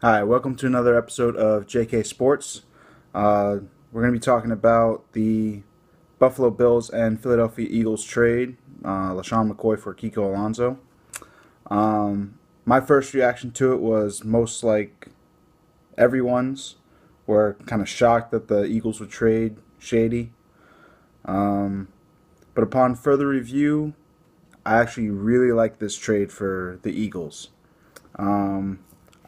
Hi, welcome to another episode of JK Sports. We're going to be talking about the Buffalo Bills and Philadelphia Eagles trade, LeSean McCoy for Kiko Alonso. My first reaction to it was most like everyone's. We're kind of shocked that the Eagles would trade Shady. But upon further review, I actually really like this trade for the Eagles.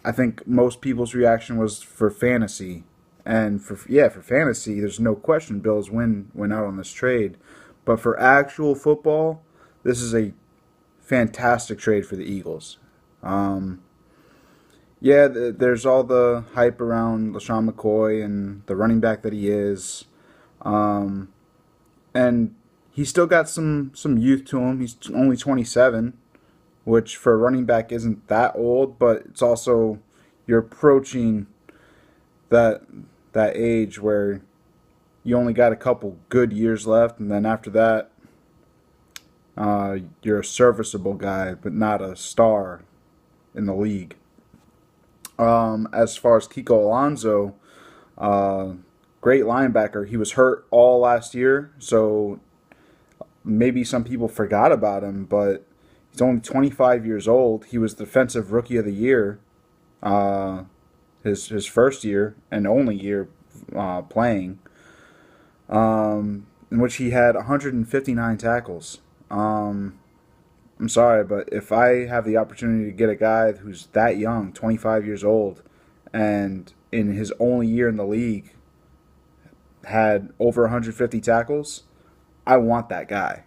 I think most people's reaction was for fantasy, and for fantasy, there's no question Bills win out on this trade. But for actual football, this is a fantastic trade for the Eagles. Um, there's all the hype around LeSean McCoy and the running back that he is, um, and he's still got some youth to him. He's only 27, which for a running back isn't that old, but it's also you're approaching that that age where you only got a couple good years left, and then after that, you're a serviceable guy, but not a star in the league. As far as Kiko Alonso, uh, great linebacker. He was hurt all last year, so maybe some people forgot about him, but he's only 25 years old. He was Defensive Rookie of the Year, uh, his first year and only year playing, in which he had 159 tackles. I'm sorry, but if I have the opportunity to get a guy who's that young, 25 years old, and in his only year in the league had over 150 tackles, I want that guy.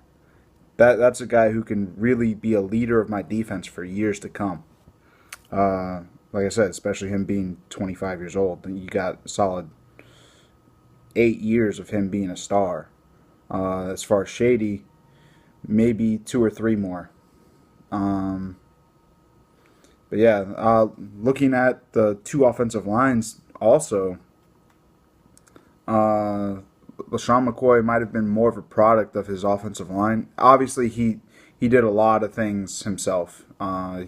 That's a guy who can really be a leader of my defense for years to come. Like I said, especially him being 25 years old, then you got a solid 8 years of him being a star. As far as Shady, maybe 2 or 3 more. Um, but yeah, looking at the two offensive lines, also, uh, LeSean McCoy might have been more of a product of his offensive line. Obviously, he did a lot of things himself.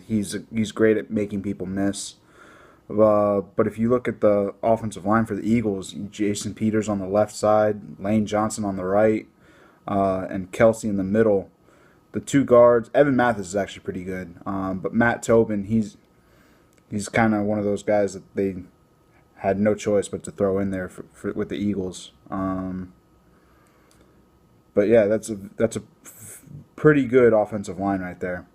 He's great at making people miss. But if you look at the offensive line for the Eagles, Jason Peters on the left side, Lane Johnson on the right, and Kelsey in the middle. The two guards, Evan Mathis is actually pretty good, but Matt Tobin, he's kind of one of those guys that they had no choice but to throw in there with the Eagles. But yeah, that's a pretty good offensive line right there.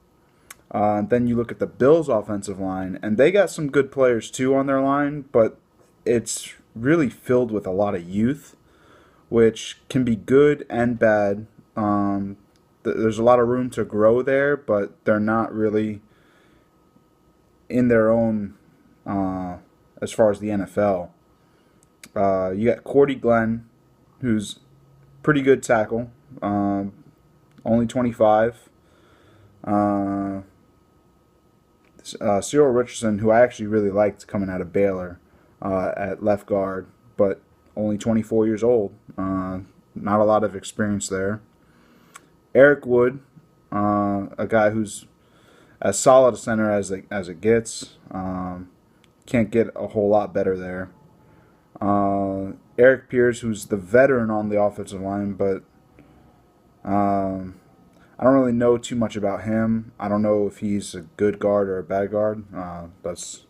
Then you look at the Bills' offensive line, and they got some good players too on their line, but it's really filled with a lot of youth, which can be good and bad. There's a lot of room to grow there, but they're not really in their own as far as the NFL. You got Cordy Glenn, who's pretty good tackle, only 25. Cyril Richardson, who I actually really liked coming out of Baylor at left guard, but only 24 years old. Not a lot of experience there. Eric Wood, a guy who's as solid a center as it gets. Can't get a whole lot better there. Eric Pierce, who's the veteran on the offensive line, but I don't really know too much about him. I don't know if he's a good guard or a bad guard. That's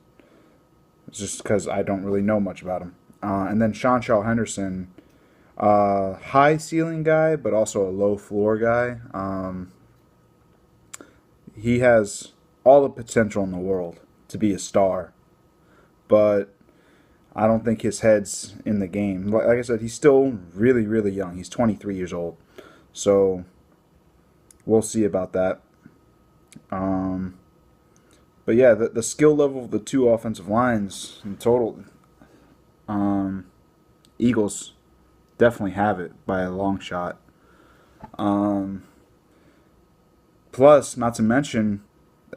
it's just because I don't really know much about him. And then Sean Shaw Henderson, high ceiling guy, but also a low floor guy. He has all the potential in the world to be a star, but I don't think his head's in the game. Like I said, he's still really, really young. He's 23 years old. So we'll see about that. But yeah, the skill level of the two offensive lines in total, Eagles definitely have it by a long shot. Plus, not to mention,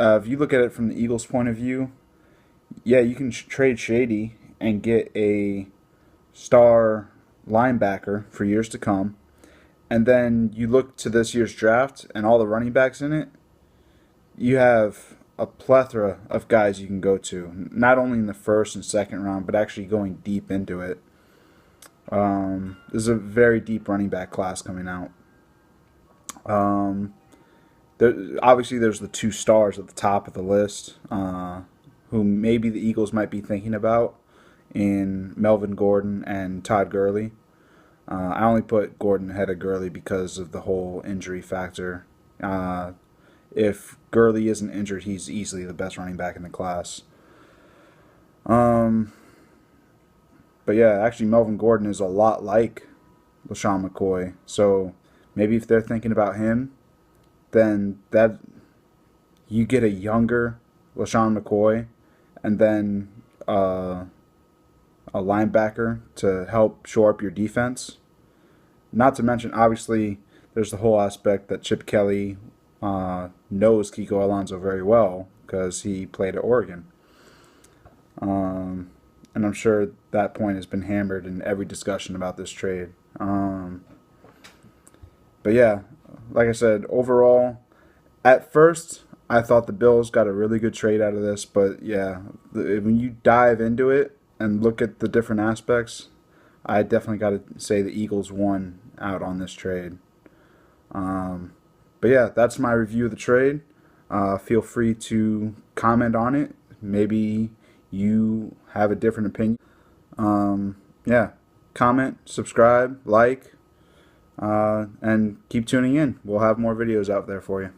if you look at it from the Eagles' point of view, yeah, you can trade Shady and get a star linebacker for years to come. And then you look to this year's draft and all the running backs in it, you have a plethora of guys you can go to, not only in the first and second round, but actually going deep into it. There's a very deep running back class coming out. Obviously, there's the two stars at the top of the list, who maybe the Eagles might be thinking about, in Melvin Gordon and Todd Gurley. I only put Gordon ahead of Gurley because of the whole injury factor. If Gurley isn't injured, he's easily the best running back in the class. But yeah, actually, Melvin Gordon is a lot like LeSean McCoy. So maybe if they're thinking about him, then that you get a younger LeSean McCoy, and then a linebacker to help shore up your defense. Not to mention, obviously, there's the whole aspect that Chip Kelly knows Kiko Alonso very well because he played at Oregon. And I'm sure that point has been hammered in every discussion about this trade. But yeah, like I said, overall, at first, I thought the Bills got a really good trade out of this. But yeah, when you dive into it and look at the different aspects, I definitely got to say the Eagles won out on this trade. But yeah, that's my review of the trade. Feel free to comment on it. Maybe you have a different opinion. Yeah, comment, subscribe, like, and keep tuning in. We'll have more videos out there for you.